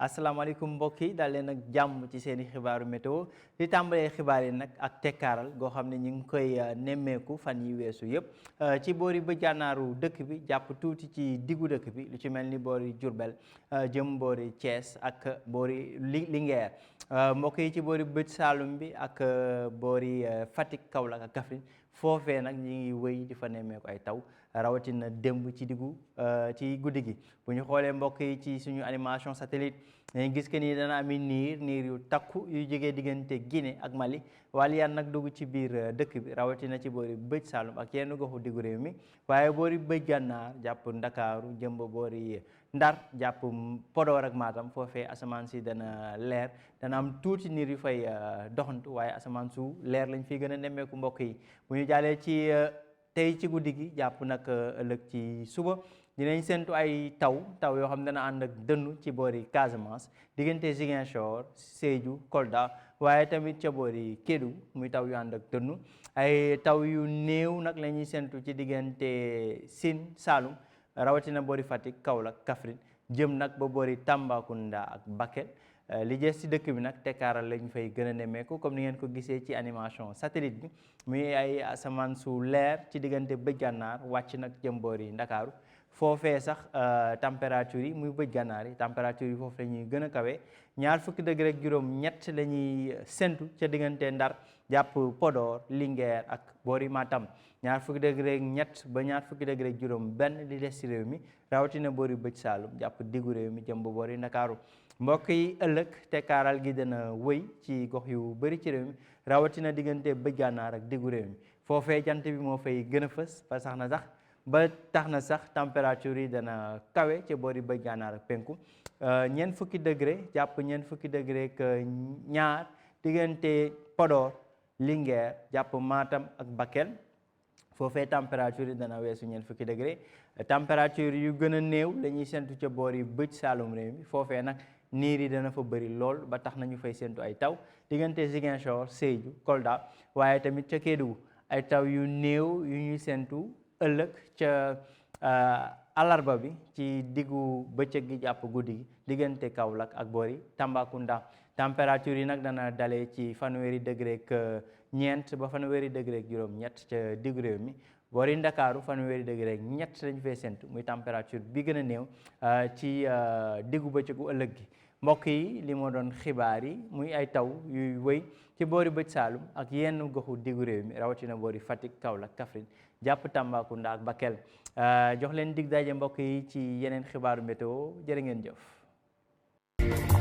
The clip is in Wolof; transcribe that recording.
asalaamaaleykum mbokk yi daal leen ak jàmm ci seen i xibaaru météo di tàmbalee xibaar yi nag ak tekkaaral goo xam ne ñu ngi koy nemmeeku fan yi weesu yëpp ci boori bëj-gànnaaru dëkk bi jàpp tuuti ci diggu dëkk bi lu ci mel ni boori Diourbel jëm boori Thiès ak boori Linguère mbokk yi ci boori bëj Saalum bi ak boori Fatick Kaolack ak Kaffrine foofee nag ñi ngi wëy di fa nemmeeku ay taw rawatina démb ci ci guddi gi bu ñu xoolee mbokk yi ci suñu animation satellite dañuy gis que ni dana ami niir yu takku yu jógee diggante Guinée ak Mali waliyaan nag dugg ci biir dëkk bi rawatina ci boori bëj Saalum ak yenn goxu diggu réew mi waaye boori bëj Gànnaar jàpp Ndakaaru jëm ba boori Ndar jàpp Podor ak Matam foofee asamaan si dana leer dana am tuuti niir yu fay doxantu waaye asamaan su leer lañ fiy gën a nemmeeku mbokk yi bu ñu jàllee ci tey ci guddi gi jàpp nag ëllëg ci suba dinañ séntu ay taw yoo xam ne dana ànd ak dënnu ci boori Casamance diggante Ziguinchor Sédhiou Kolda waaye tamit ca boori Kédougou muy taw yu ànd ak dënnu ay taw yu néew nag la ñuy séntu ci diggante Sine Saloum rawatina boori Fatick Kaolack Kaffrine jëm nag ba boori Tambacounda ak Bakel li jees ci dëkk bi nag tekkaaral lañ fay gën a nemmeeku comme ni ngeen ko gisee ci animation satellite bi muy ay asamaan su leer ci diggante bëj Gànnaar wàcc nag jëm boori Ndakaaru foofee sax température yi muy bëj Gànnaar yi température yi foofu la ñuy gën a kawe ñaar fukki degré ak juróom-ñett la ñuy séntu ca diggante Ndar jàpp Podor Linguère ak boori Matam ñaar fukki degré ak ñett ba ñaar fukki degré ak juróom-benn li des ci réew mi rawatina boori bëj Saalum jàpp diggu réew mi jëm ba boori Ndakaaru mbokk yi ëllëg tekkaaral gi dana wëy ci gox yu bëri ci réew mi rawatina diggante bëj Gànnaar ak diggu réew mi foofee jant bi moo fay gën a fës ba tax na sax température yi dana kawe ca boori bëj Gànnaar ak penku ñeent fukki degré jàpp ñeent fukki degré ak ñaar diggante Podor Linguère jàpp Matam ak Bakel foofee température yi dana weesu ñeent fukki degré température yu gën a néew la ñuy séntu ca boori bëj Saalum réew mi foofee nag niir yi dana fa bëri lool ba tax nañu fay séntu ay taw diggante Ziguinchor Sédhiou Kolda waaye tamit ca Kédougou ay taw yu néew yu ñuy séntu ëllëg ca alarba bi ci diggu bëccëg gi jàpp guddi gi diggante Kaolack ak boori Tambacounda température yi nag dana dalee ci fanweeri degré ak ñeent ba fanweeri degré ak juróom-ñett ca diggu réew mi boori Ndakaaru fanweeri degré ak ñett lañu fay séntu muy température bi gën a néew ci diggu bëccëgu ëllëg gi mbokk yi li moo doon xibaar yi muy ay taw yuy wëy ci boori bëj Saalum ak yenn goxu diggu réew mi rawatina boori Fatick Kaolack Kaffrine jàpp Tambacounda ak Bakel jox leen dig daje mbokk yi ci yeneen xibaaru météo jërë ngeen jëf